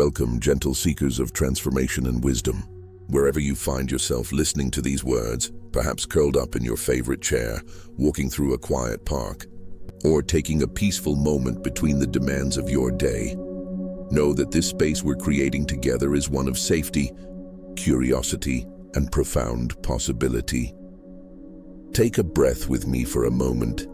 Welcome, gentle seekers of transformation and wisdom. Wherever you find yourself listening to these words, perhaps curled up in your favorite chair, walking through a quiet park, or taking a peaceful moment between the demands of your day, know that this space we're creating together is one of safety, curiosity, and profound possibility. Take a breath with me for a moment.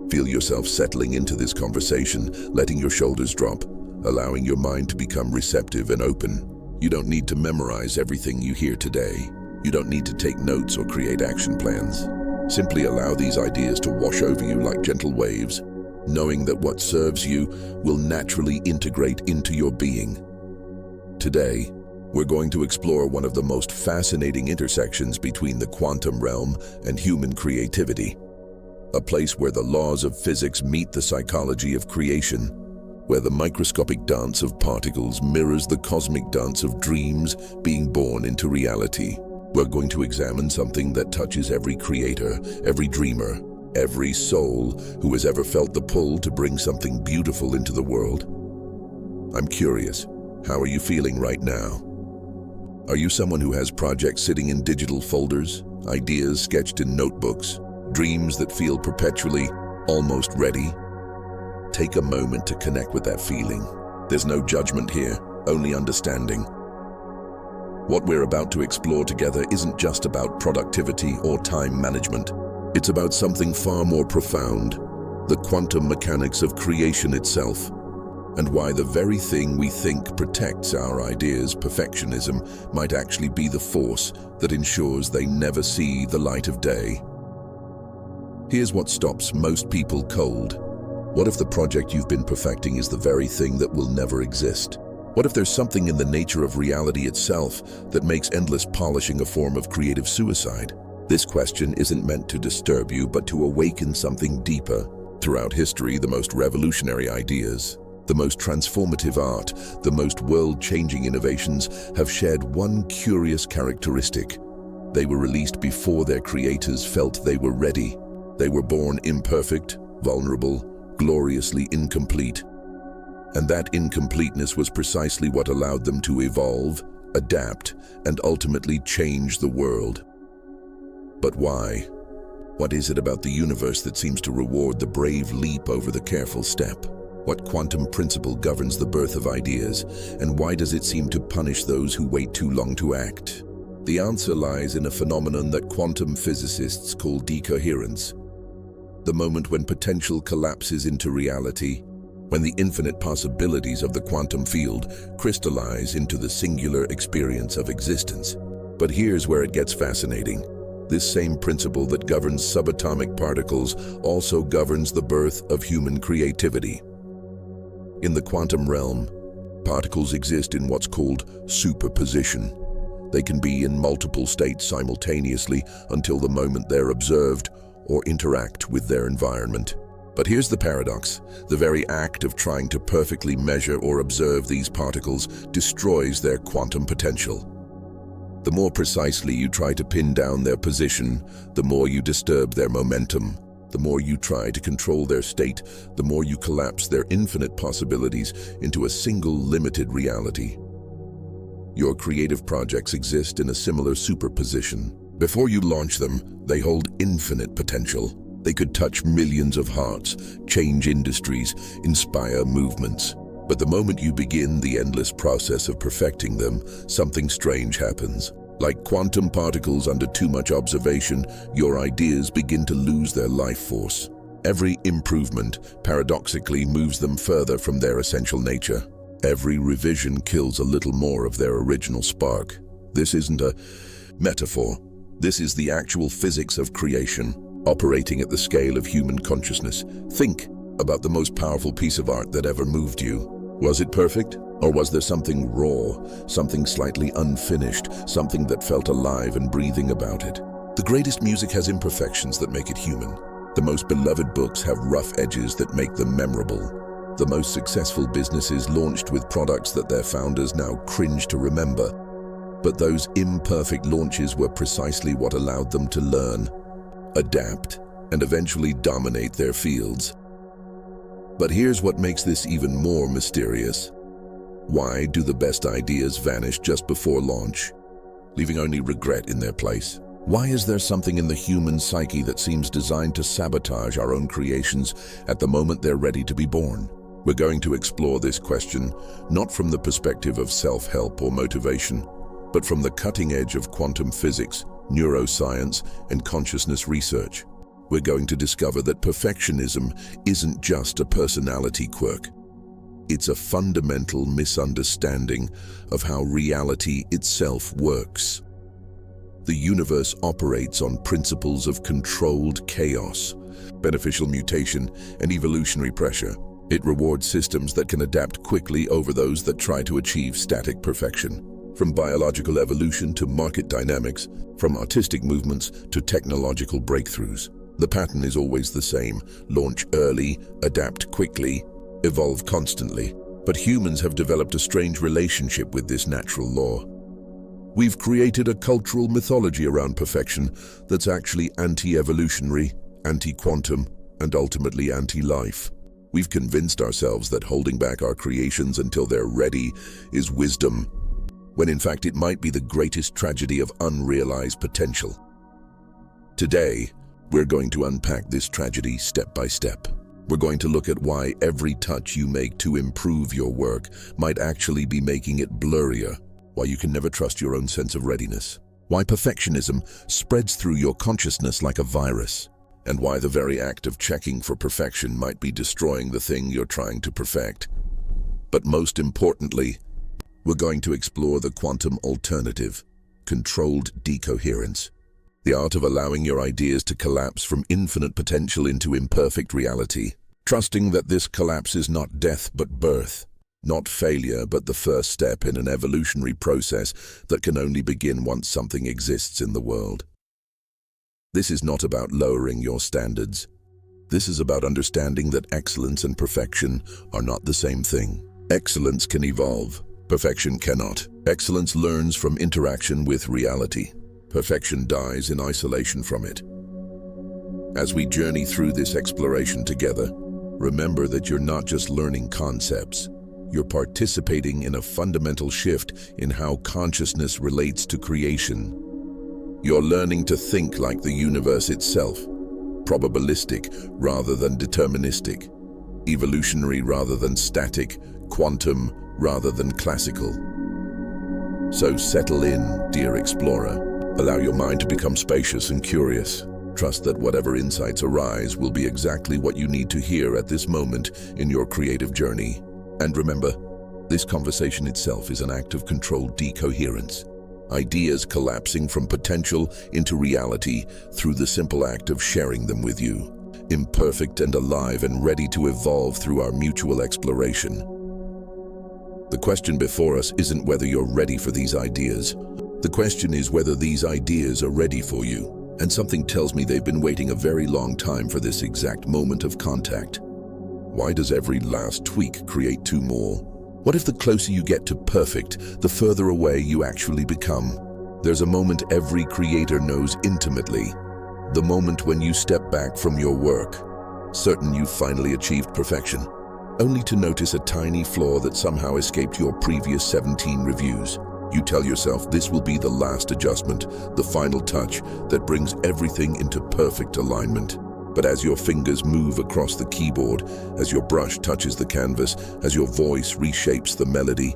Feel yourself settling into this conversation, letting your shoulders drop, allowing your mind to become receptive and open. You don't need to memorize everything you hear today. You don't need to take notes or create action plans. Simply allow these ideas to wash over you like gentle waves, knowing that what serves you will naturally integrate into your being. Today, we're going to explore one of the most fascinating intersections between the quantum realm and human creativity. A place where the laws of physics meet the psychology of creation, where the microscopic dance of particles mirrors the cosmic dance of dreams being born into reality. We're going to examine something that touches every creator, every dreamer, every soul who has ever felt the pull to bring something beautiful into the world. I'm curious, how are you feeling right now? Are you someone who has projects sitting in digital folders, ideas sketched in notebooks, dreams that feel perpetually almost ready? Take a moment to connect with that feeling. There's no judgment here, only understanding. What we're about to explore together isn't just about productivity or time management. It's about something far more profound, the quantum mechanics of creation itself, and why the very thing we think protects our ideas, perfectionism, might actually be the force that ensures they never see the light of day. Here's what stops most people cold. What if the project you've been perfecting is the very thing that will never exist? What if there's something in the nature of reality itself that makes endless polishing a form of creative suicide? This question isn't meant to disturb you, but to awaken something deeper. Throughout history, the most revolutionary ideas, the most transformative art, the most world-changing innovations have shared one curious characteristic. They were released before their creators felt they were ready. They were born imperfect, vulnerable, gloriously incomplete. And that incompleteness was precisely what allowed them to evolve, adapt, and ultimately change the world. But why? What is it about the universe that seems to reward the brave leap over the careful step? What quantum principle governs the birth of ideas, and why does it seem to punish those who wait too long to act? The answer lies in a phenomenon that quantum physicists call decoherence. The moment when potential collapses into reality, when the infinite possibilities of the quantum field crystallize into the singular experience of existence. But here's where it gets fascinating. This same principle that governs subatomic particles also governs the birth of human creativity. In the quantum realm, particles exist in what's called superposition. They can be in multiple states simultaneously until the moment they're observed or interact with their environment. But here's the paradox. The very act of trying to perfectly measure or observe these particles destroys their quantum potential. The more precisely you try to pin down their position, the more you disturb their momentum. The more you try to control their state, the more you collapse their infinite possibilities into a single limited reality. Your creative projects exist in a similar superposition. Before you launch them, they hold infinite potential. They could touch millions of hearts, change industries, inspire movements. But the moment you begin the endless process of perfecting them, something strange happens. Like quantum particles under too much observation, your ideas begin to lose their life force. Every improvement, paradoxically, moves them further from their essential nature. Every revision kills a little more of their original spark. This isn't a metaphor. This is the actual physics of creation, operating at the scale of human consciousness. Think about the most powerful piece of art that ever moved you. Was it perfect? Or was there something raw, something slightly unfinished, something that felt alive and breathing about it? The greatest music has imperfections that make it human. The most beloved books have rough edges that make them memorable. The most successful businesses launched with products that their founders now cringe to remember. But those imperfect launches were precisely what allowed them to learn, adapt, and eventually dominate their fields. But here's what makes this even more mysterious. Why do the best ideas vanish just before launch, leaving only regret in their place? Why is there something in the human psyche that seems designed to sabotage our own creations at the moment they're ready to be born? We're going to explore this question not from the perspective of self-help or motivation, but from the cutting edge of quantum physics, neuroscience, and consciousness research. We're going to discover that perfectionism isn't just a personality quirk. It's a fundamental misunderstanding of how reality itself works. The universe operates on principles of controlled chaos, beneficial mutation, and evolutionary pressure. It rewards systems that can adapt quickly over those that try to achieve static perfection. From biological evolution to market dynamics, from artistic movements to technological breakthroughs, the pattern is always the same: launch early, adapt quickly, evolve constantly. But humans have developed a strange relationship with this natural law. We've created a cultural mythology around perfection that's actually anti-evolutionary, anti-quantum, and ultimately anti-life. We've convinced ourselves that holding back our creations until they're ready is wisdom, when in fact it might be the greatest tragedy of unrealized potential. Today, we're going to unpack this tragedy step by step. We're going to look at why every touch you make to improve your work might actually be making it blurrier, why you can never trust your own sense of readiness, why perfectionism spreads through your consciousness like a virus, and why the very act of checking for perfection might be destroying the thing you're trying to perfect. But most importantly, we're going to explore the quantum alternative, controlled decoherence. The art of allowing your ideas to collapse from infinite potential into imperfect reality, trusting that this collapse is not death but birth, not failure but the first step in an evolutionary process that can only begin once something exists in the world. This is not about lowering your standards. This is about understanding that excellence and perfection are not the same thing. Excellence can evolve. Perfection cannot. Excellence learns from interaction with reality. Perfection dies in isolation from it. As we journey through this exploration together, remember that you're not just learning concepts. You're participating in a fundamental shift in how consciousness relates to creation. You're learning to think like the universe itself, probabilistic rather than deterministic, evolutionary rather than static, quantum rather than classical. So settle in, dear explorer. Allow your mind to become spacious and curious. Trust that whatever insights arise will be exactly what you need to hear at this moment in your creative journey. And remember, this conversation itself is an act of controlled decoherence. Ideas collapsing from potential into reality through the simple act of sharing them with you. Imperfect and alive and ready to evolve through our mutual exploration. The question before us isn't whether you're ready for these ideas. The question is whether these ideas are ready for you. And something tells me they've been waiting a very long time for this exact moment of contact. Why does every last tweak create two more? What if the closer you get to perfect, the further away you actually become? There's a moment every creator knows intimately. The moment when you step back from your work, certain you've finally achieved perfection, only to notice a tiny flaw that somehow escaped your previous 17 reviews. You tell yourself this will be the last adjustment, the final touch that brings everything into perfect alignment. But as your fingers move across the keyboard, as your brush touches the canvas, as your voice reshapes the melody,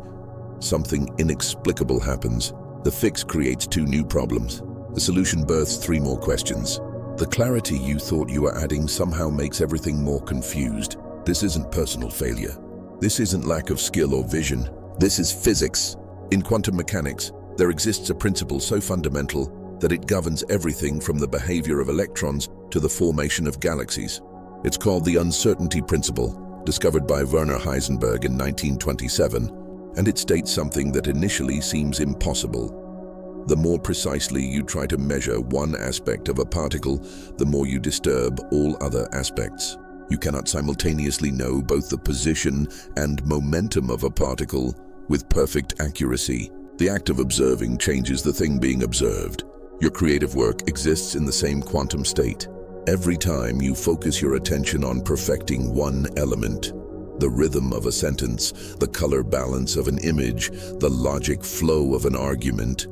something inexplicable happens. The fix creates two new problems. The solution births three more questions. The clarity you thought you were adding somehow makes everything more confused. This isn't personal failure. This isn't lack of skill or vision. This is physics. In quantum mechanics, there exists a principle so fundamental that it governs everything from the behavior of electrons to the formation of galaxies. It's called the uncertainty principle, discovered by Werner Heisenberg in 1927, and it states something that initially seems impossible. The more precisely you try to measure one aspect of a particle, the more you disturb all other aspects. You cannot simultaneously know both the position and momentum of a particle with perfect accuracy. The act of observing changes the thing being observed. Your creative work exists in the same quantum state. Every time you focus your attention on perfecting one element, The rhythm of a sentence, the color balance of an image, the logic flow of an argument.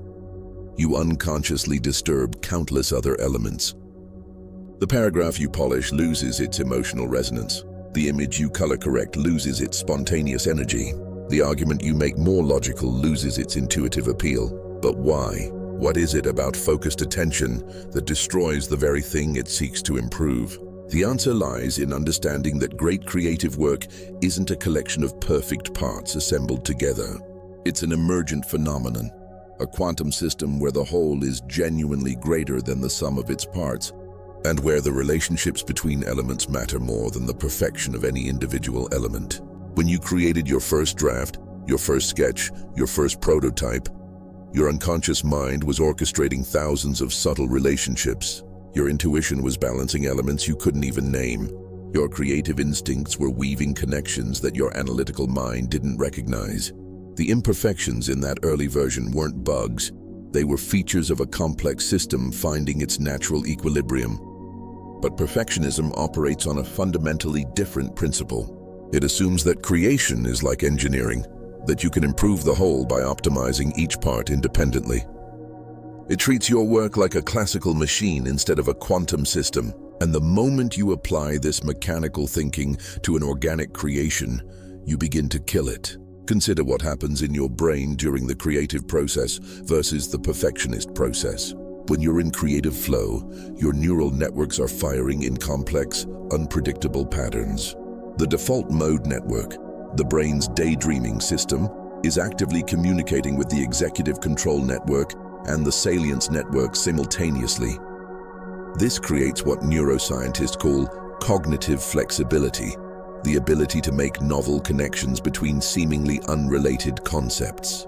You unconsciously disturb countless other elements. The paragraph you polish loses its emotional resonance. The image you color correct loses its spontaneous energy. The argument you make more logical loses its intuitive appeal. But why? What is it about focused attention that destroys the very thing it seeks to improve? The answer lies in understanding that great creative work isn't a collection of perfect parts assembled together. It's an emergent phenomenon, a quantum system where the whole is genuinely greater than the sum of its parts, and where the relationships between elements matter more than the perfection of any individual element. When you created your first draft, your first sketch, your first prototype, your unconscious mind was orchestrating thousands of subtle relationships. Your intuition was balancing elements you couldn't even name. Your creative instincts were weaving connections that your analytical mind didn't recognize. The imperfections in that early version weren't bugs. They were features of a complex system finding its natural equilibrium. But perfectionism operates on a fundamentally different principle. It assumes that creation is like engineering, that you can improve the whole by optimizing each part independently. It treats your work like a classical machine instead of a quantum system, and the moment you apply this mechanical thinking to an organic creation, you begin to kill it. Consider what happens in your brain during the creative process versus the perfectionist process. When you're in creative flow, your neural networks are firing in complex, unpredictable patterns. The default mode network, the brain's daydreaming system, is actively communicating with the executive control network and the salience network simultaneously. This creates what neuroscientists call cognitive flexibility, the ability to make novel connections between seemingly unrelated concepts.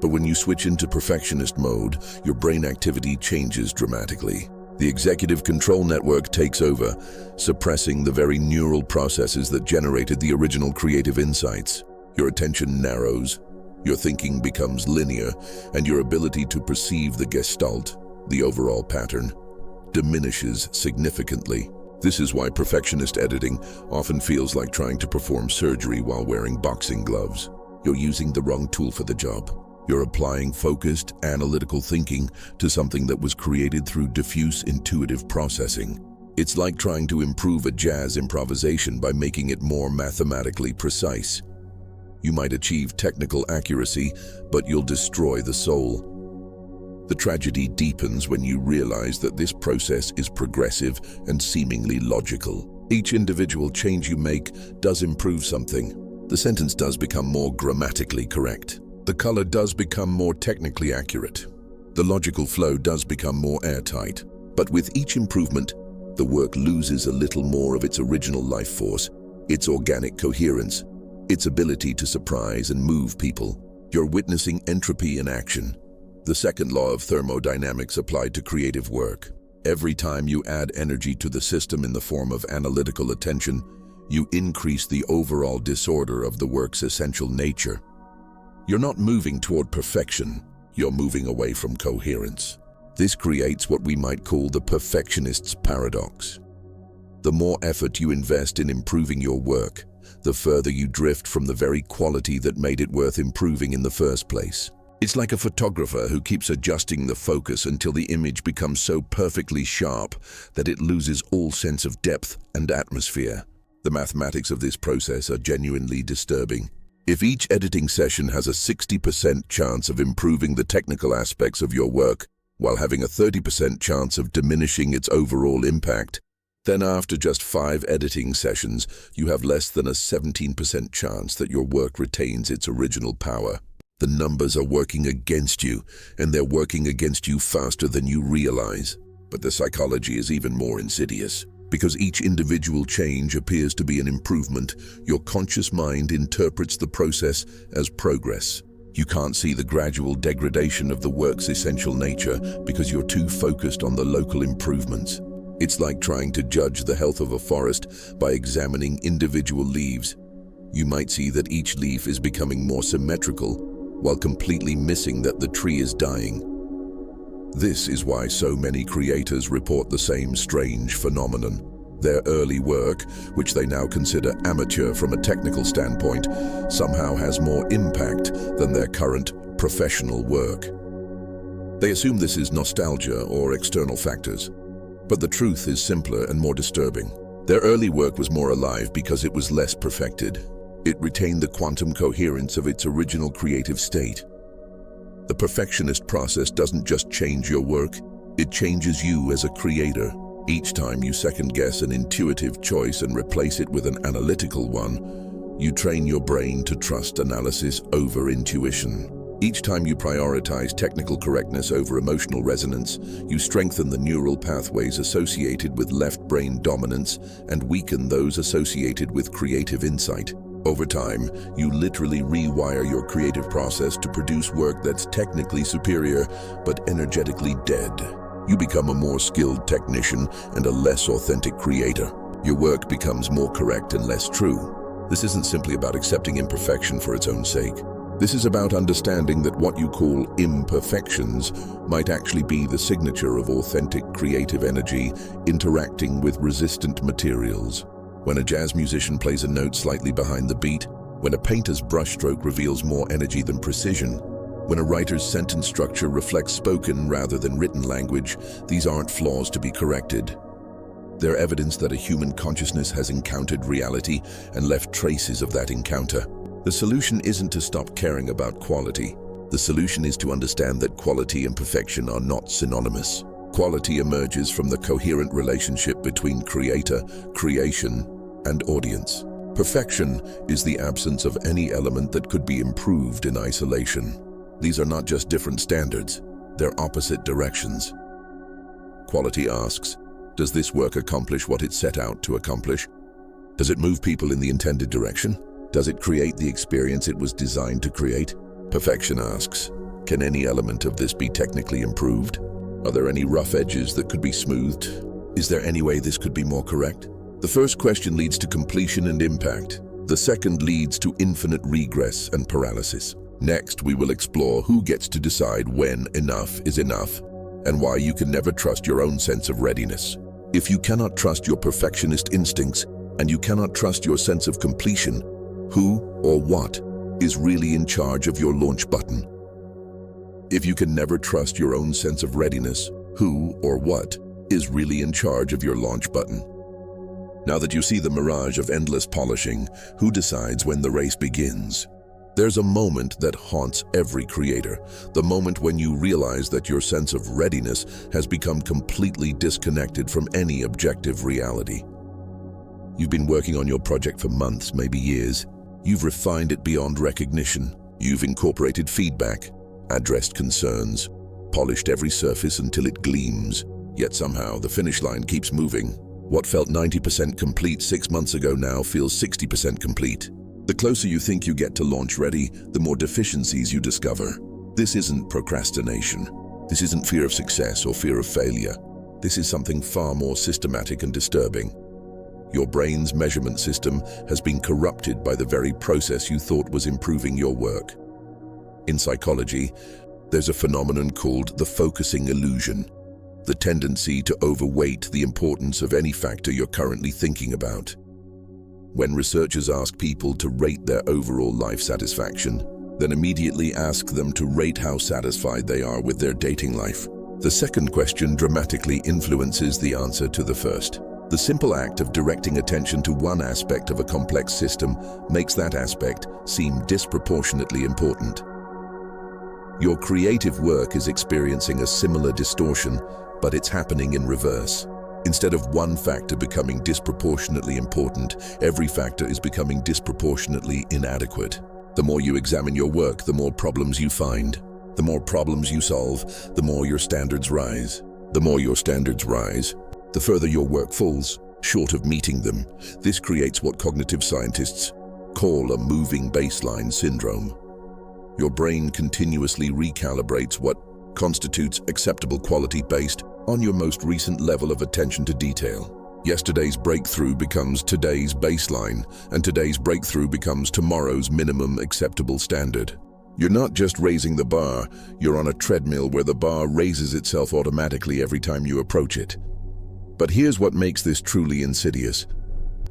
But when you switch into perfectionist mode, your brain activity changes dramatically. The executive control network takes over, suppressing the very neural processes that generated the original creative insights. Your attention narrows, your thinking becomes linear, and your ability to perceive the gestalt, the overall pattern, diminishes significantly. This is why perfectionist editing often feels like trying to perform surgery while wearing boxing gloves. You're using the wrong tool for the job. You're applying focused, analytical thinking to something that was created through diffuse, intuitive processing. It's like trying to improve a jazz improvisation by making it more mathematically precise. You might achieve technical accuracy, but you'll destroy the soul. The tragedy deepens when you realize that this process is progressive and seemingly logical. Each individual change you make does improve something. The sentence does become more grammatically correct. The color does become more technically accurate. The logical flow does become more airtight. But with each improvement, the work loses a little more of its original life force, its organic coherence, its ability to surprise and move people. You're witnessing entropy in action, the second law of thermodynamics applied to creative work. Every time you add energy to the system in the form of analytical attention, you increase the overall disorder of the work's essential nature. You're not moving toward perfection, you're moving away from coherence. This creates what we might call the perfectionist's paradox. The more effort you invest in improving your work, the further you drift from the very quality that made it worth improving in the first place. It's like a photographer who keeps adjusting the focus until the image becomes so perfectly sharp that it loses all sense of depth and atmosphere. The mathematics of this process are genuinely disturbing. If each editing session has a 60% chance of improving the technical aspects of your work, while having a 30% chance of diminishing its overall impact, then after just 5 editing sessions, you have less than a 17% chance that your work retains its original power. The numbers are working against you, and they're working against you faster than you realize. But the psychology is even more insidious. Because each individual change appears to be an improvement, your conscious mind interprets the process as progress. You can't see the gradual degradation of the work's essential nature because you're too focused on the local improvements. It's like trying to judge the health of a forest by examining individual leaves. You might see that each leaf is becoming more symmetrical, while completely missing that the tree is dying. This is why so many creators report the same strange phenomenon. Their early work, which they now consider amateur from a technical standpoint, somehow has more impact than their current professional work. They assume this is nostalgia or external factors, but the truth is simpler and more disturbing. Their early work was more alive because it was less perfected. It retained the quantum coherence of its original creative state. The perfectionist process doesn't just change your work, it changes you as a creator. Each time you second-guess an intuitive choice and replace it with an analytical one, you train your brain to trust analysis over intuition. Each time you prioritize technical correctness over emotional resonance, you strengthen the neural pathways associated with left brain dominance and weaken those associated with creative insight. Over time, you literally rewire your creative process to produce work that's technically superior, but energetically dead. You become a more skilled technician and a less authentic creator. Your work becomes more correct and less true. This isn't simply about accepting imperfection for its own sake. This is about understanding that what you call imperfections might actually be the signature of authentic creative energy interacting with resistant materials. When a jazz musician plays a note slightly behind the beat, when a painter's brushstroke reveals more energy than precision, when a writer's sentence structure reflects spoken rather than written language, these aren't flaws to be corrected. They're evidence that a human consciousness has encountered reality and left traces of that encounter. The solution isn't to stop caring about quality. The solution is to understand that quality and perfection are not synonymous. Quality emerges from the coherent relationship between creator, creation, and audience. Perfection is the absence of any element that could be improved in isolation. These are not just different standards, they're opposite directions. Quality asks, does this work accomplish what it set out to accomplish? Does it move people in the intended direction? Does it create the experience it was designed to create? Perfection asks, can any element of this be technically improved? Are there any rough edges that could be smoothed? Is there any way this could be more correct? The first question leads to completion and impact. The second leads to infinite regress and paralysis. Next, we will explore who gets to decide when enough is enough and why you can never trust your own sense of readiness. If you cannot trust your perfectionist instincts and you cannot trust your sense of completion, who or what is really in charge of your launch button? If you can never trust your own sense of readiness, who or what is really in charge of your launch button? Now that you see the mirage of endless polishing, who decides when the race begins? There's a moment that haunts every creator, the moment when you realize that your sense of readiness has become completely disconnected from any objective reality. You've been working on your project for months, maybe years. You've refined it beyond recognition. You've incorporated feedback, addressed concerns, polished every surface until it gleams. Yet somehow the finish line keeps moving. What felt 90% complete 6 months ago now feels 60% complete. The closer you think you get to launch ready, the more deficiencies you discover. This isn't procrastination. This isn't fear of success or fear of failure. This is something far more systematic and disturbing. Your brain's measurement system has been corrupted by the very process you thought was improving your work. In psychology, there's a phenomenon called the focusing illusion, the tendency to overweight the importance of any factor you're currently thinking about. When researchers ask people to rate their overall life satisfaction, then immediately ask them to rate how satisfied they are with their dating life. The second question dramatically influences the answer to the first. The simple act of directing attention to one aspect of a complex system makes that aspect seem disproportionately important. Your creative work is experiencing a similar distortion, but it's happening in reverse. Instead of one factor becoming disproportionately important, every factor is becoming disproportionately inadequate. The more you examine your work, the more problems you find. The more problems you solve, the more your standards rise. The more your standards rise, the further your work falls, short of meeting them. This creates what cognitive scientists call a moving baseline syndrome. Your brain continuously recalibrates what constitutes acceptable quality based on your most recent level of attention to detail. Yesterday's breakthrough becomes today's baseline, and today's breakthrough becomes tomorrow's minimum acceptable standard. You're not just raising the bar, you're on a treadmill where the bar raises itself automatically every time you approach it. But here's what makes this truly insidious.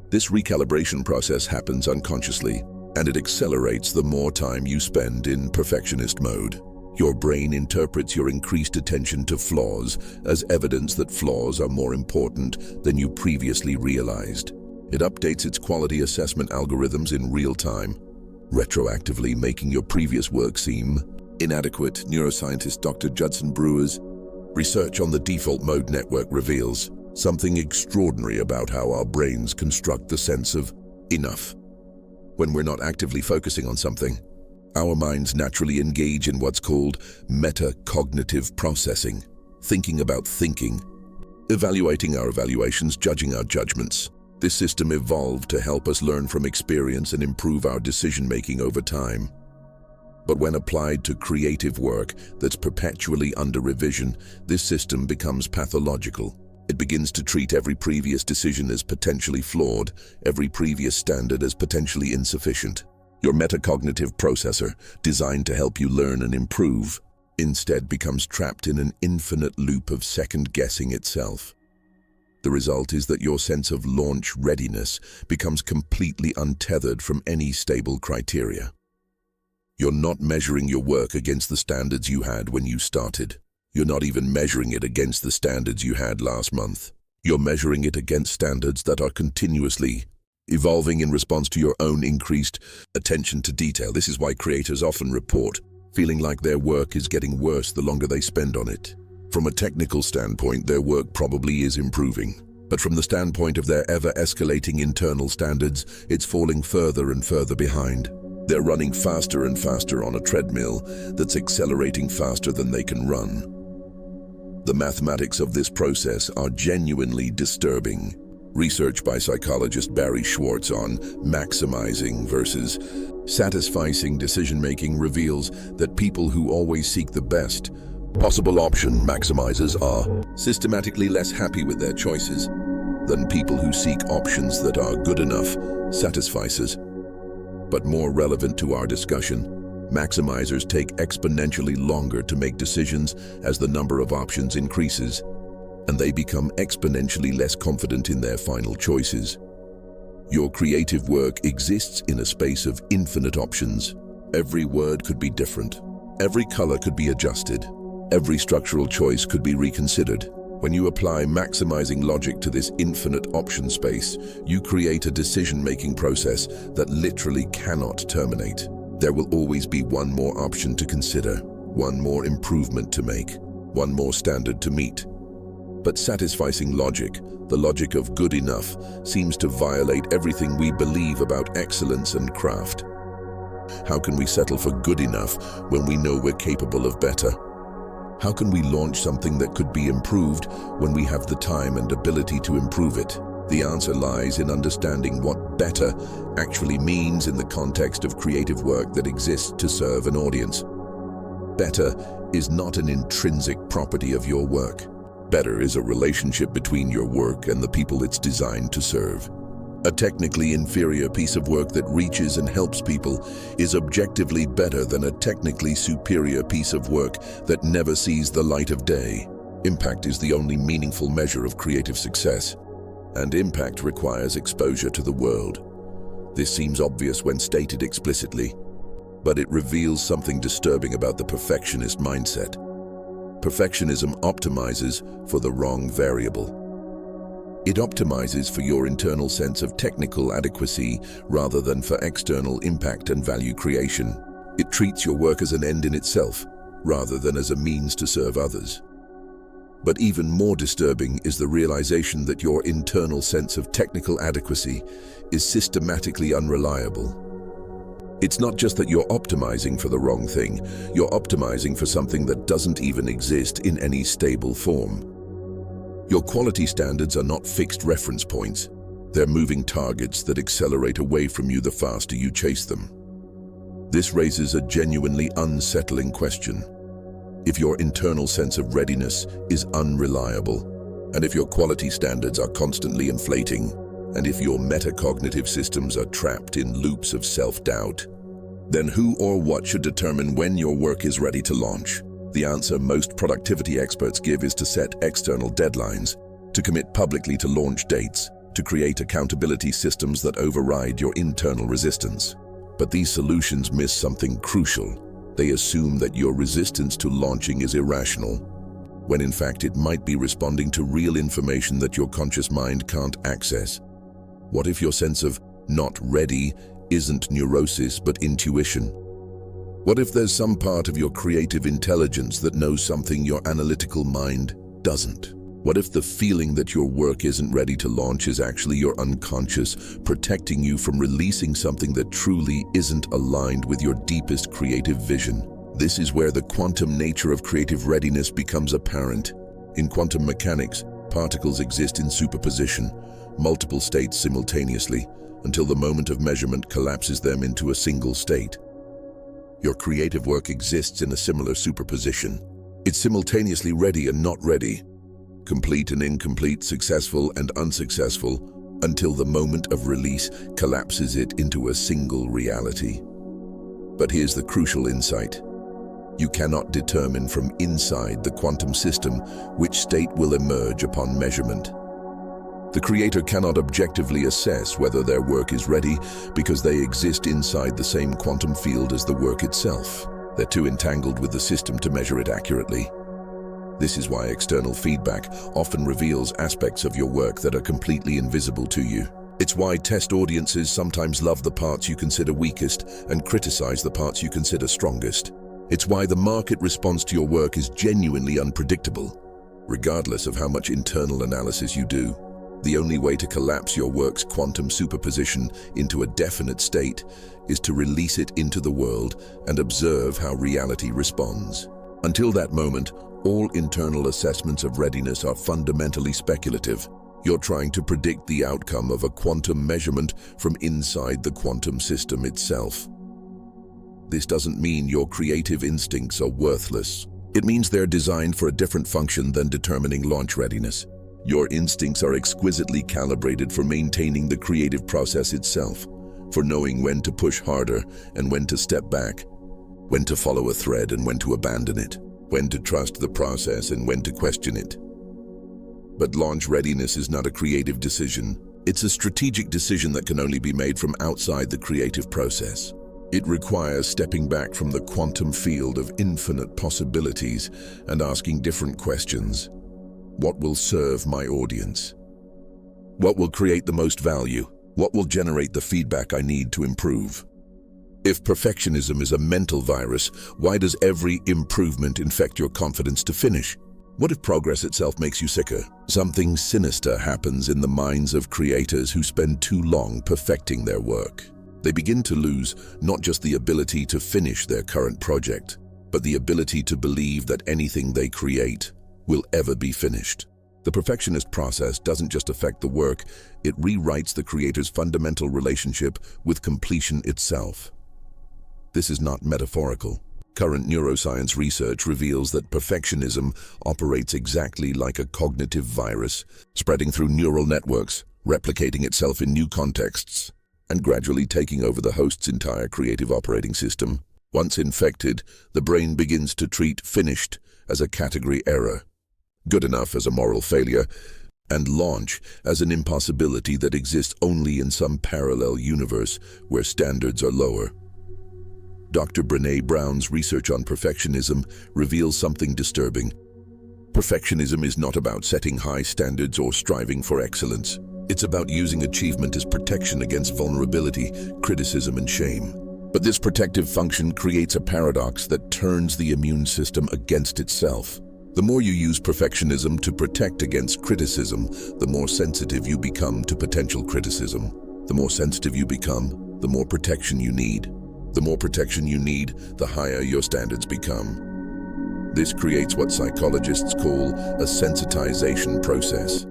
This recalibration process happens unconsciously, and it accelerates the more time you spend in perfectionist mode. Your brain interprets your increased attention to flaws as evidence that flaws are more important than you previously realized. It updates its quality assessment algorithms in real time, retroactively making your previous work seem inadequate. Neuroscientist Dr. Judson Brewer's research on the default mode network reveals something extraordinary about how our brains construct the sense of enough. When we're not actively focusing on something, our minds naturally engage in what's called metacognitive processing, thinking about thinking, evaluating our evaluations, judging our judgments. This system evolved to help us learn from experience and improve our decision-making over time. But when applied to creative work that's perpetually under revision, this system becomes pathological. It begins to treat every previous decision as potentially flawed, every previous standard as potentially insufficient. Your metacognitive processor, designed to help you learn and improve, instead becomes trapped in an infinite loop of second-guessing itself. The result is that your sense of launch readiness becomes completely untethered from any stable criteria. You're not measuring your work against the standards you had when you started. You're not even measuring it against the standards you had last month. You're measuring it against standards that are continuously evolving in response to your own increased attention to detail. This is why creators often report feeling like their work is getting worse the longer they spend on it. From a technical standpoint, their work probably is improving. But from the standpoint of their ever-escalating internal standards, it's falling further and further behind. They're running faster and faster on a treadmill that's accelerating faster than they can run. The mathematics of this process are genuinely disturbing. Research by psychologist Barry Schwartz on maximizing versus satisficing decision-making reveals that people who always seek the best possible option, maximizers, are systematically less happy with their choices than people who seek options that are good enough, satisficers. But more relevant to our discussion, maximizers take exponentially longer to make decisions as the number of options increases, and they become exponentially less confident in their final choices. Your creative work exists in a space of infinite options. Every word could be different. Every color could be adjusted. Every structural choice could be reconsidered. When you apply maximizing logic to this infinite option space, you create a decision-making process that literally cannot terminate. There will always be one more option to consider, one more improvement to make, one more standard to meet. But satisficing logic, the logic of good enough, seems to violate everything we believe about excellence and craft. How can we settle for good enough when we know we're capable of better? How can we launch something that could be improved when we have the time and ability to improve it? The answer lies in understanding what better actually means in the context of creative work that exists to serve an audience. Better is not an intrinsic property of your work. Better is a relationship between your work and the people it's designed to serve. A technically inferior piece of work that reaches and helps people is objectively better than a technically superior piece of work that never sees the light of day. Impact is the only meaningful measure of creative success, and impact requires exposure to the world. This seems obvious when stated explicitly, but it reveals something disturbing about the perfectionist mindset. Perfectionism optimizes for the wrong variable. It optimizes for your internal sense of technical adequacy rather than for external impact and value creation. It treats your work as an end in itself rather than as a means to serve others. But even more disturbing is the realization that your internal sense of technical adequacy is systematically unreliable. It's not just that you're optimizing for the wrong thing, you're optimizing for something that doesn't even exist in any stable form. Your quality standards are not fixed reference points. They're moving targets that accelerate away from you the faster you chase them. This raises a genuinely unsettling question. If your internal sense of readiness is unreliable, and if your quality standards are constantly inflating, and if your metacognitive systems are trapped in loops of self-doubt, then who or what should determine when your work is ready to launch? The answer most productivity experts give is to set external deadlines, to commit publicly to launch dates, to create accountability systems that override your internal resistance. But these solutions miss something crucial. They assume that your resistance to launching is irrational, when in fact it might be responding to real information that your conscious mind can't access. What if your sense of not ready isn't neurosis but intuition? What if there's some part of your creative intelligence that knows something your analytical mind doesn't? What if the feeling that your work isn't ready to launch is actually your unconscious protecting you from releasing something that truly isn't aligned with your deepest creative vision? This is where the quantum nature of creative readiness becomes apparent. In quantum mechanics, particles exist in superposition, multiple states simultaneously, until the moment of measurement collapses them into a single state. Your creative work exists in a similar superposition. It's simultaneously ready and not ready, complete and incomplete, successful and unsuccessful, until the moment of release collapses it into a single reality. But here's the crucial insight. You cannot determine from inside the quantum system which state will emerge upon measurement. The creator cannot objectively assess whether their work is ready because they exist inside the same quantum field as the work itself. They're too entangled with the system to measure it accurately. This is why external feedback often reveals aspects of your work that are completely invisible to you. It's why test audiences sometimes love the parts you consider weakest and criticize the parts you consider strongest. It's why the market response to your work is genuinely unpredictable, regardless of how much internal analysis you do. The only way to collapse your work's quantum superposition into a definite state is to release it into the world and observe how reality responds. Until that moment, all internal assessments of readiness are fundamentally speculative. You're trying to predict the outcome of a quantum measurement from inside the quantum system itself. This doesn't mean your creative instincts are worthless. It means they're designed for a different function than determining launch readiness. Your instincts are exquisitely calibrated for maintaining the creative process itself, for knowing when to push harder and when to step back, when to follow a thread and when to abandon it, when to trust the process and when to question it. But launch readiness is not a creative decision. It's a strategic decision that can only be made from outside the creative process. It requires stepping back from the quantum field of infinite possibilities and asking different questions. What will serve my audience? What will create the most value? What will generate the feedback I need to improve? If perfectionism is a mental virus, why does every improvement infect your confidence to finish? What if progress itself makes you sicker? Something sinister happens in the minds of creators who spend too long perfecting their work. They begin to lose not just the ability to finish their current project, but the ability to believe that anything they create will ever be finished. The perfectionist process doesn't just affect the work, it rewrites the creator's fundamental relationship with completion itself. This is not metaphorical. Current neuroscience research reveals that perfectionism operates exactly like a cognitive virus, spreading through neural networks, replicating itself in new contexts, and gradually taking over the host's entire creative operating system. Once infected, the brain begins to treat finished as a category error, good enough as a moral failure, and launch as an impossibility that exists only in some parallel universe where standards are lower. Dr. Brené Brown's research on perfectionism reveals something disturbing. Perfectionism is not about setting high standards or striving for excellence. It's about using achievement as protection against vulnerability, criticism, and shame. But this protective function creates a paradox that turns the immune system against itself. The more you use perfectionism to protect against criticism, the more sensitive you become to potential criticism. The more sensitive you become, the more protection you need. The more protection you need, the higher your standards become. This creates what psychologists call a sensitization process,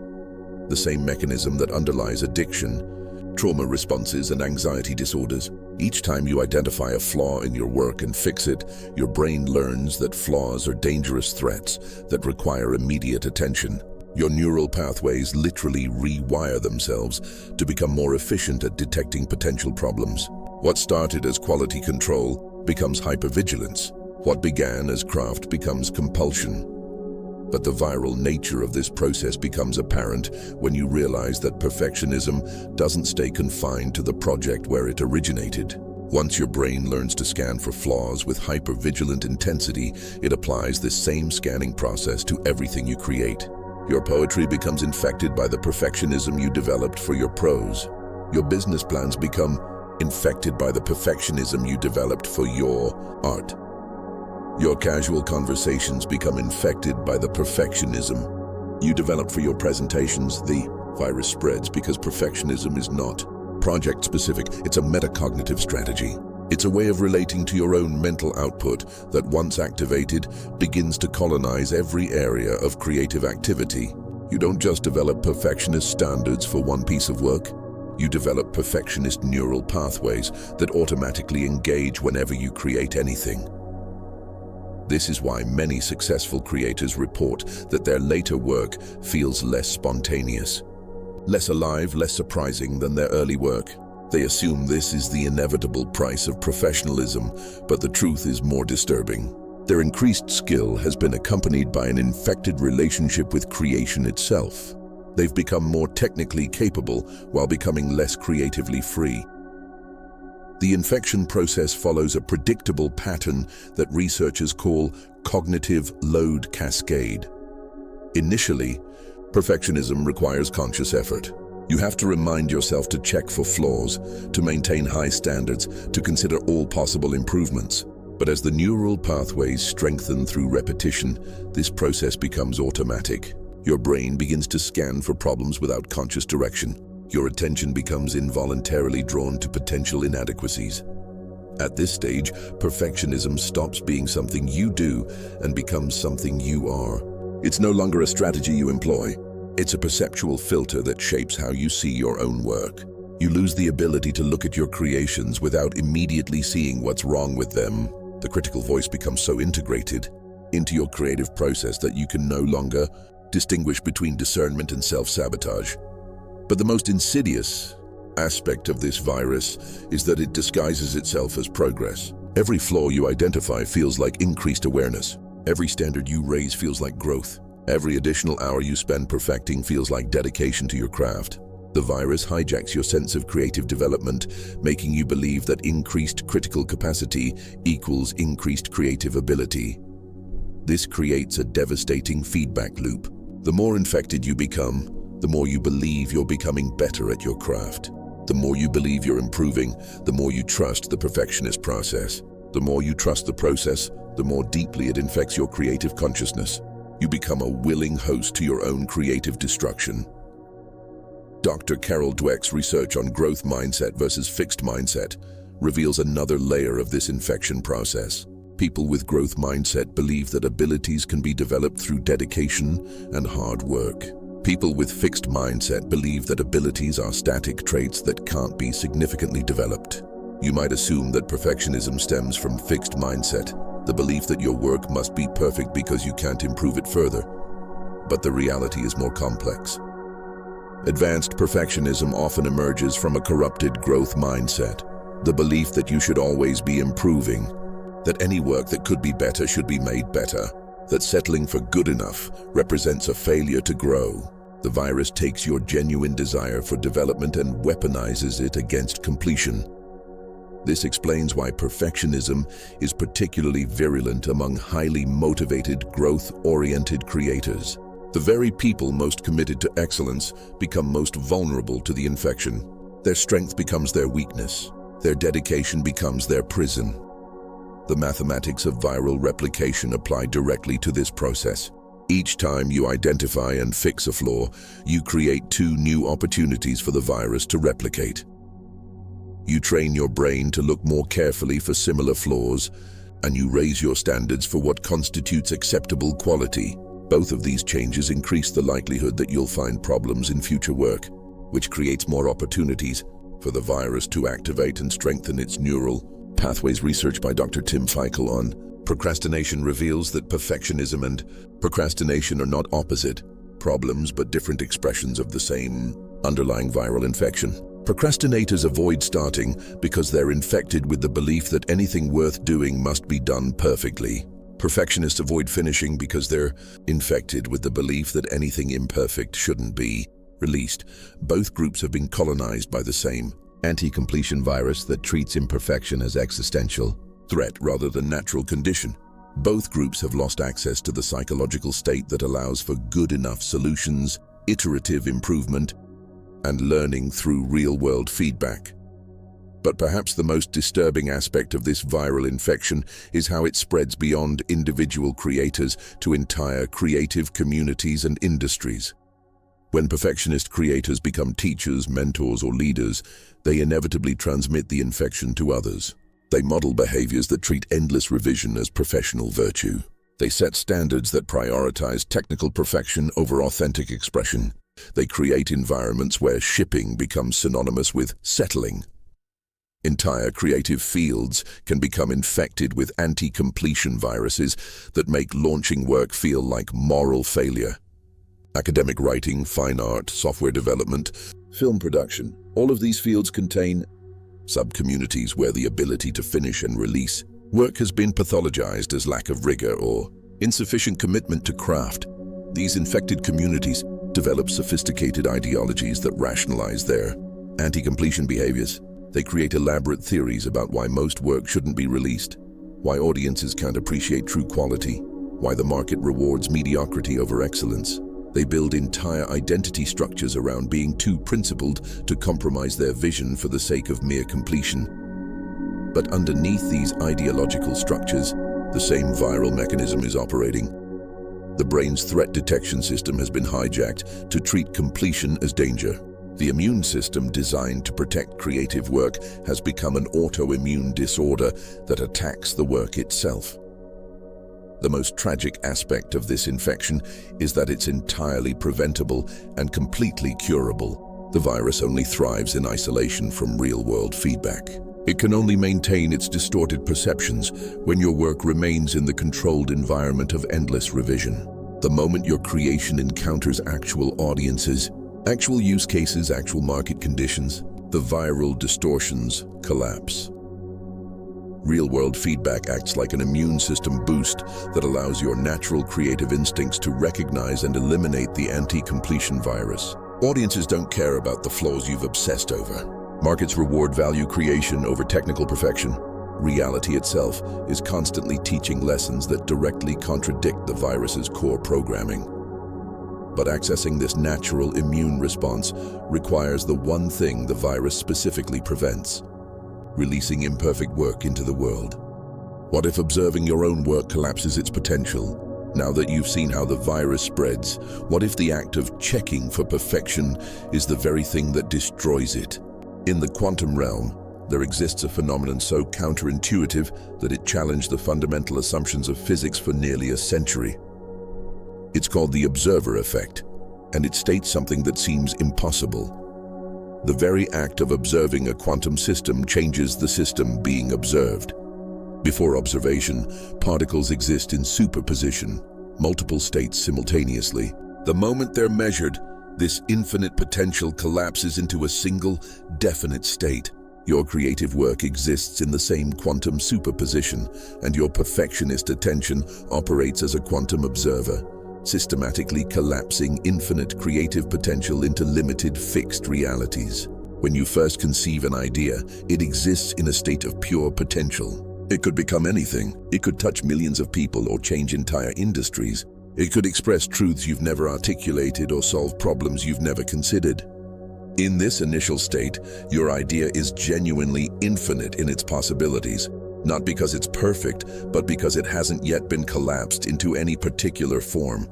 the same mechanism that underlies addiction, trauma responses, and anxiety disorders. Each time you identify a flaw in your work and fix it, your brain learns that flaws are dangerous threats that require immediate attention. Your neural pathways literally rewire themselves to become more efficient at detecting potential problems. What started as quality control becomes hypervigilance. What began as craft becomes compulsion. But the viral nature of this process becomes apparent when you realize that perfectionism doesn't stay confined to the project where it originated. Once your brain learns to scan for flaws with hypervigilant intensity, it applies this same scanning process to everything you create. Your poetry becomes infected by the perfectionism you developed for your prose. Your business plans become infected by the perfectionism you developed for your art. Your casual conversations become infected by the perfectionism you develop for your presentations. The virus spreads because perfectionism is not project-specific. It's a metacognitive strategy. It's a way of relating to your own mental output that, once activated, begins to colonize every area of creative activity. You don't just develop perfectionist standards for one piece of work. You develop perfectionist neural pathways that automatically engage whenever you create anything. This is why many successful creators report that their later work feels less spontaneous, less alive, less surprising than their early work. They assume this is the inevitable price of professionalism, but the truth is more disturbing. Their increased skill has been accompanied by an infected relationship with creation itself. They've become more technically capable while becoming less creatively free. The infection process follows a predictable pattern that researchers call cognitive load cascade. Initially, perfectionism requires conscious effort. You have to remind yourself to check for flaws, to maintain high standards, to consider all possible improvements. But as the neural pathways strengthen through repetition, this process becomes automatic. Your brain begins to scan for problems without conscious direction. Your attention becomes involuntarily drawn to potential inadequacies. At this stage, perfectionism stops being something you do and becomes something you are. It's no longer a strategy you employ. It's a perceptual filter that shapes how you see your own work. You lose the ability to look at your creations without immediately seeing what's wrong with them. The critical voice becomes so integrated into your creative process that you can no longer distinguish between discernment and self-sabotage. But the most insidious aspect of this virus is that it disguises itself as progress. Every flaw you identify feels like increased awareness. Every standard you raise feels like growth. Every additional hour you spend perfecting feels like dedication to your craft. The virus hijacks your sense of creative development, making you believe that increased critical capacity equals increased creative ability. This creates a devastating feedback loop. The more infected you become, the more you believe you're becoming better at your craft. The more you believe you're improving, the more you trust the perfectionist process. The more you trust the process, the more deeply it infects your creative consciousness. You become a willing host to your own creative destruction. Dr. Carol Dweck's research on growth mindset versus fixed mindset reveals another layer of this infection process. People with growth mindset believe that abilities can be developed through dedication and hard work. People with fixed mindset believe that abilities are static traits that can't be significantly developed. You might assume that perfectionism stems from fixed mindset, the belief that your work must be perfect because you can't improve it further. But the reality is more complex. Advanced perfectionism often emerges from a corrupted growth mindset, the belief that you should always be improving, that any work that could be better should be made better, that settling for good enough represents a failure to grow. The virus takes your genuine desire for development and weaponizes it against completion. This explains why perfectionism is particularly virulent among highly motivated, growth-oriented creators. The very people most committed to excellence become most vulnerable to the infection. Their strength becomes their weakness. Their dedication becomes their prison. The mathematics of viral replication apply directly to this process. Each time you identify and fix a flaw, you create two new opportunities for the virus to replicate. You train your brain to look more carefully for similar flaws, and you raise your standards for what constitutes acceptable quality. Both of these changes increase the likelihood that you'll find problems in future work, which creates more opportunities for the virus to activate and strengthen its neural pathways. Research by Dr. Tim Feichel on procrastination reveals that perfectionism and procrastination are not opposite problems but different expressions of the same underlying viral infection. Procrastinators avoid starting because they're infected with the belief that anything worth doing must be done perfectly. Perfectionists avoid finishing because they're infected with the belief that anything imperfect shouldn't be released. Both groups have been colonized by the same anti-completion virus that treats imperfection as existential threat rather than natural condition. Both groups have lost access to the psychological state that allows for good enough solutions, iterative improvement, and learning through real-world feedback. But perhaps the most disturbing aspect of this viral infection is how it spreads beyond individual creators to entire creative communities and industries. When perfectionist creators become teachers, mentors, or leaders, they inevitably transmit the infection to others. They model behaviors that treat endless revision as professional virtue. They set standards that prioritize technical perfection over authentic expression. They create environments where shipping becomes synonymous with settling. Entire creative fields can become infected with anti-completion viruses that make launching work feel like moral failure. Academic writing, fine art, software development, film production, all of these fields contain sub-communities where the ability to finish and release work has been pathologized as lack of rigor or insufficient commitment to craft. These infected communities develop sophisticated ideologies that rationalize their anti-completion behaviors. They create elaborate theories about why most work shouldn't be released, why audiences can't appreciate true quality, why the market rewards mediocrity over excellence. They build entire identity structures around being too principled to compromise their vision for the sake of mere completion. But underneath these ideological structures, the same viral mechanism is operating. The brain's threat detection system has been hijacked to treat completion as danger. The immune system designed to protect creative work has become an autoimmune disorder that attacks the work itself. The most tragic aspect of this infection is that it's entirely preventable and completely curable. The virus only thrives in isolation from real-world feedback. It can only maintain its distorted perceptions when your work remains in the controlled environment of endless revision. The moment your creation encounters actual audiences, actual use cases, actual market conditions, the viral distortions collapse. Real-world feedback acts like an immune system boost that allows your natural creative instincts to recognize and eliminate the anti-completion virus. Audiences don't care about the flaws you've obsessed over. Markets reward value creation over technical perfection. Reality itself is constantly teaching lessons that directly contradict the virus's core programming. But accessing this natural immune response requires the one thing the virus specifically prevents: releasing imperfect work into the world. What if observing your own work collapses its potential? Now that you've seen how the virus spreads, what if the act of checking for perfection is the very thing that destroys it? In the quantum realm, there exists a phenomenon so counterintuitive that it challenged the fundamental assumptions of physics for nearly a century. It's called the observer effect, and it states something that seems impossible. The very act of observing a quantum system changes the system being observed. Before observation, particles exist in superposition, multiple states simultaneously. The moment they're measured, this infinite potential collapses into a single, definite state. Your creative work exists in the same quantum superposition, and your perfectionist attention operates as a quantum observer, systematically collapsing infinite creative potential into limited, fixed realities. When you first conceive an idea, it exists in a state of pure potential. It could become anything. It could touch millions of people or change entire industries. It could express truths you've never articulated or solve problems you've never considered. In this initial state, your idea is genuinely infinite in its possibilities, not because it's perfect, but because it hasn't yet been collapsed into any particular form.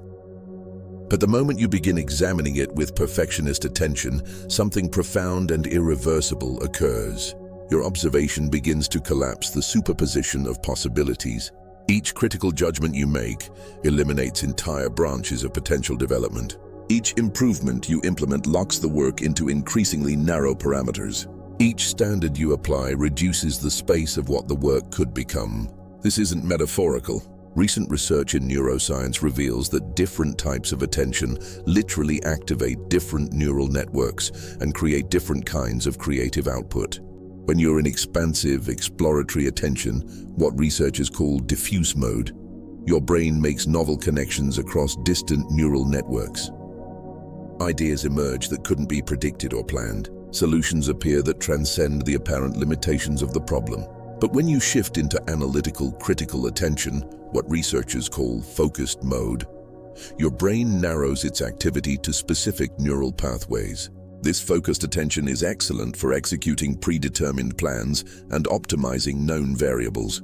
But the moment you begin examining it with perfectionist attention, something profound and irreversible occurs. Your observation begins to collapse the superposition of possibilities. Each critical judgment you make eliminates entire branches of potential development. Each improvement you implement locks the work into increasingly narrow parameters. Each standard you apply reduces the space of what the work could become. This isn't metaphorical. Recent research in neuroscience reveals that different types of attention literally activate different neural networks and create different kinds of creative output. When you're in expansive, exploratory attention, what researchers call diffuse mode, Your brain makes novel connections across distant neural networks. Ideas emerge that couldn't be predicted or planned. Solutions appear that transcend the apparent limitations of the problem. But when you shift into analytical, critical attention, what researchers call focused mode, your brain narrows its activity to specific neural pathways. This focused attention is excellent for executing predetermined plans and optimizing known variables.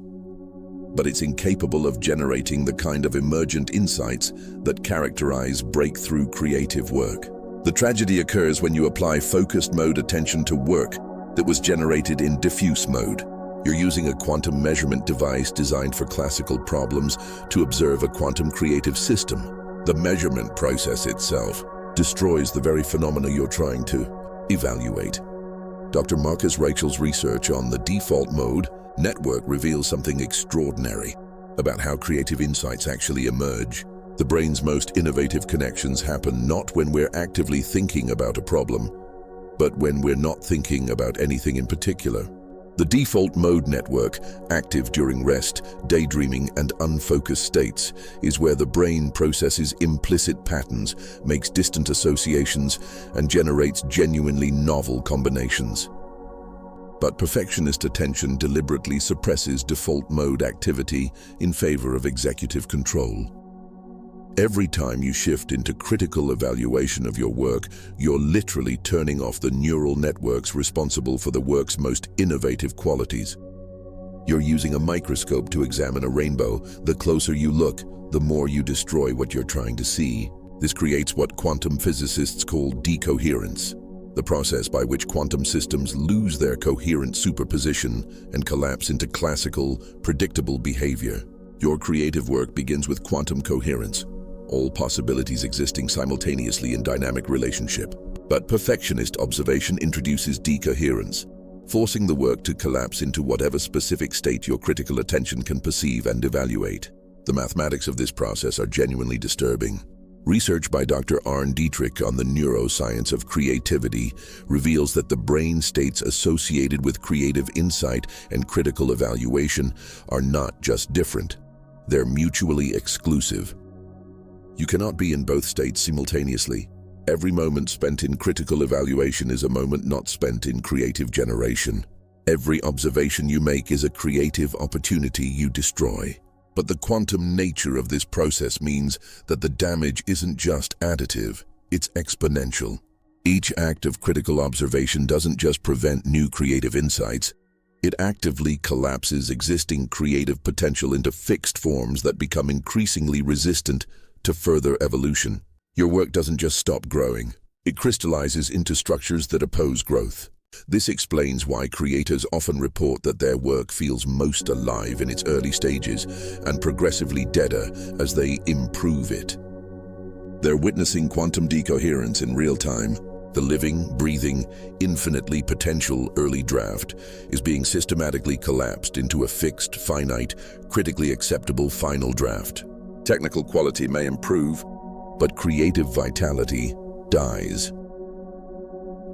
But it's incapable of generating the kind of emergent insights that characterize breakthrough creative work. The tragedy occurs when you apply focused mode attention to work that was generated in diffuse mode. You're using a quantum measurement device designed for classical problems to observe a quantum creative system. The measurement process itself destroys the very phenomena you're trying to evaluate. Dr. Marcus Raichel's research on the default mode network reveals something extraordinary about how creative insights actually emerge. The brain's most innovative connections happen not when we're actively thinking about a problem, but when we're not thinking about anything in particular. The default mode network, active during rest, daydreaming, and unfocused states, is where the brain processes implicit patterns, makes distant associations, and generates genuinely novel combinations. But perfectionist attention deliberately suppresses default mode activity in favor of executive control. Every time you shift into critical evaluation of your work, you're literally turning off the neural networks responsible for the work's most innovative qualities. You're using a microscope to examine a rainbow. The closer you look, the more you destroy what you're trying to see. This creates what quantum physicists call decoherence, the process by which quantum systems lose their coherent superposition and collapse into classical, predictable behavior. Your creative work begins with quantum coherence, all possibilities existing simultaneously in dynamic relationship. But perfectionist observation introduces decoherence, forcing the work to collapse into whatever specific state your critical attention can perceive and evaluate. The mathematics of this process are genuinely disturbing. Research by Dr. Arne Dietrich on the neuroscience of creativity reveals that the brain states associated with creative insight and critical evaluation are not just different, they're mutually exclusive. You cannot be in both states simultaneously. Every moment spent in critical evaluation is a moment not spent in creative generation. Every observation you make is a creative opportunity you destroy. But the quantum nature of this process means that the damage isn't just additive, it's exponential. Each act of critical observation doesn't just prevent new creative insights, it actively collapses existing creative potential into fixed forms that become increasingly resistant to further evolution. Your work doesn't just stop growing, it crystallizes into structures that oppose growth. This explains why creators often report that their work feels most alive in its early stages and progressively deader as they improve it. They're witnessing quantum decoherence in real time. The living, breathing, infinitely potential early draft is being systematically collapsed into a fixed, finite, critically acceptable final draft. Technical quality may improve, but creative vitality dies.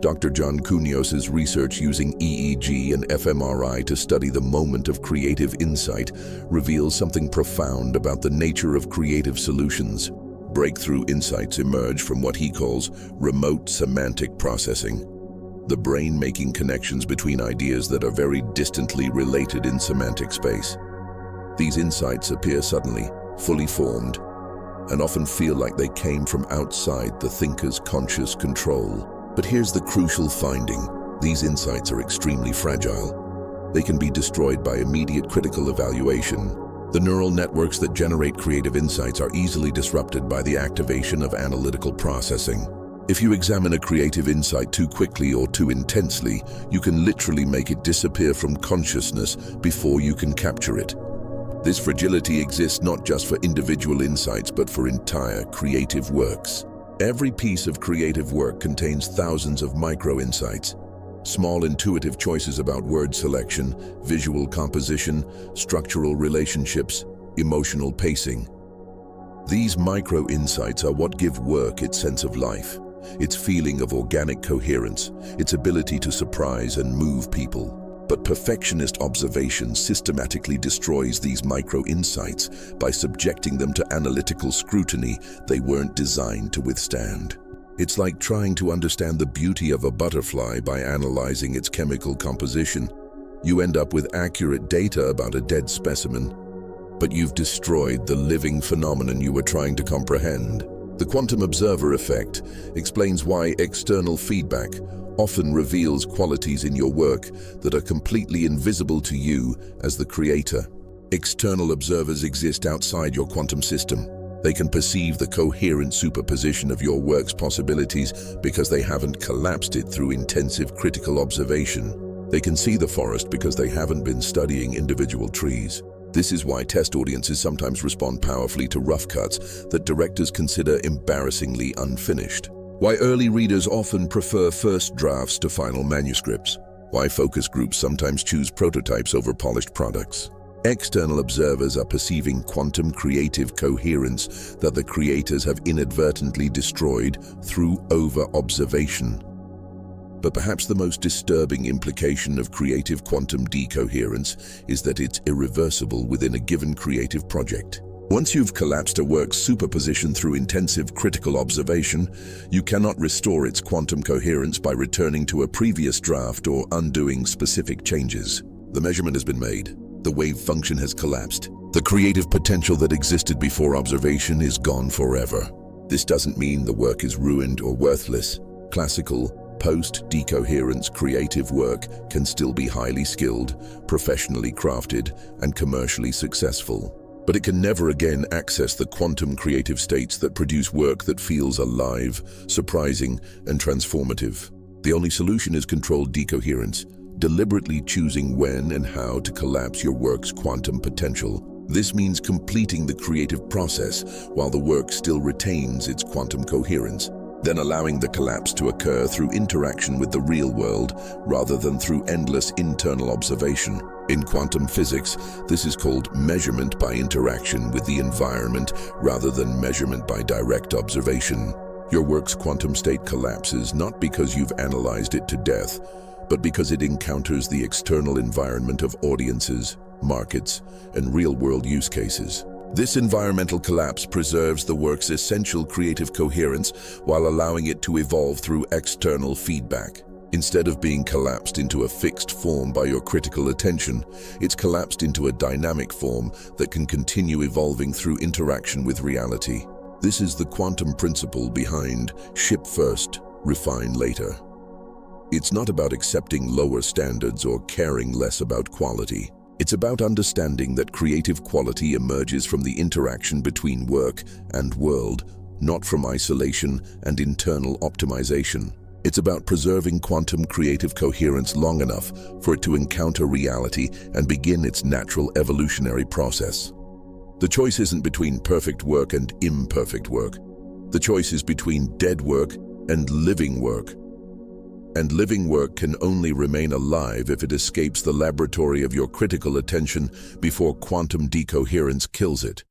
Dr. John Cunios's research using EEG and fMRI to study the moment of creative insight reveals something profound about the nature of creative solutions. Breakthrough insights emerge from what he calls remote semantic processing, the brain making connections between ideas that are very distantly related in semantic space. These insights appear suddenly, fully formed, and often feel like they came from outside the thinker's conscious control. But here's the crucial finding. These insights are extremely fragile. They can be destroyed by immediate critical evaluation. The neural networks that generate creative insights are easily disrupted by the activation of analytical processing. If you examine a creative insight too quickly or too intensely, you can literally make it disappear from consciousness before you can capture it. This fragility exists not just for individual insights, but for entire creative works. Every piece of creative work contains thousands of micro-insights, small intuitive choices about word selection, visual composition, structural relationships, emotional pacing. These micro-insights are what give work its sense of life, its feeling of organic coherence, its ability to surprise and move people. But perfectionist observation systematically destroys these micro-insights by subjecting them to analytical scrutiny they weren't designed to withstand. It's like trying to understand the beauty of a butterfly by analyzing its chemical composition. You end up with accurate data about a dead specimen, but you've destroyed the living phenomenon you were trying to comprehend. The quantum observer effect explains why external feedback often reveals qualities in your work that are completely invisible to you as the creator. External observers exist outside your quantum system. They can perceive the coherent superposition of your work's possibilities because they haven't collapsed it through intensive critical observation. They can see the forest because they haven't been studying individual trees. This is why test audiences sometimes respond powerfully to rough cuts that directors consider embarrassingly unfinished. Why early readers often prefer first drafts to final manuscripts. Why focus groups sometimes choose prototypes over polished products. External observers are perceiving quantum creative coherence that the creators have inadvertently destroyed through over-observation. But perhaps the most disturbing implication of creative quantum decoherence is that it's irreversible within a given creative project. Once you've collapsed a work's superposition through intensive critical observation, you cannot restore its quantum coherence by returning to a previous draft or undoing specific changes. The measurement has been made. The wave function has collapsed. The creative potential that existed before observation is gone forever. This doesn't mean the work is ruined or worthless. Classical, post-decoherence creative work can still be highly skilled, professionally crafted, and commercially successful. But it can never again access the quantum creative states that produce work that feels alive, surprising, and transformative. The only solution is controlled decoherence, deliberately choosing when and how to collapse your work's quantum potential. This means completing the creative process while the work still retains its quantum coherence, then allowing the collapse to occur through interaction with the real world rather than through endless internal observation. In quantum physics, this is called measurement by interaction with the environment rather than measurement by direct observation. Your work's quantum state collapses not because you've analyzed it to death, but because it encounters the external environment of audiences, markets, and real-world use cases. This environmental collapse preserves the work's essential creative coherence while allowing it to evolve through external feedback. Instead of being collapsed into a fixed form by your critical attention, it's collapsed into a dynamic form that can continue evolving through interaction with reality. This is the quantum principle behind ship first, refine later. It's not about accepting lower standards or caring less about quality. It's about understanding that creative quality emerges from the interaction between work and world, not from isolation and internal optimization. It's about preserving quantum creative coherence long enough for it to encounter reality and begin its natural evolutionary process. The choice isn't between perfect work and imperfect work. The choice is between dead work and living work. And living work can only remain alive if it escapes the laboratory of your critical attention before quantum decoherence kills it.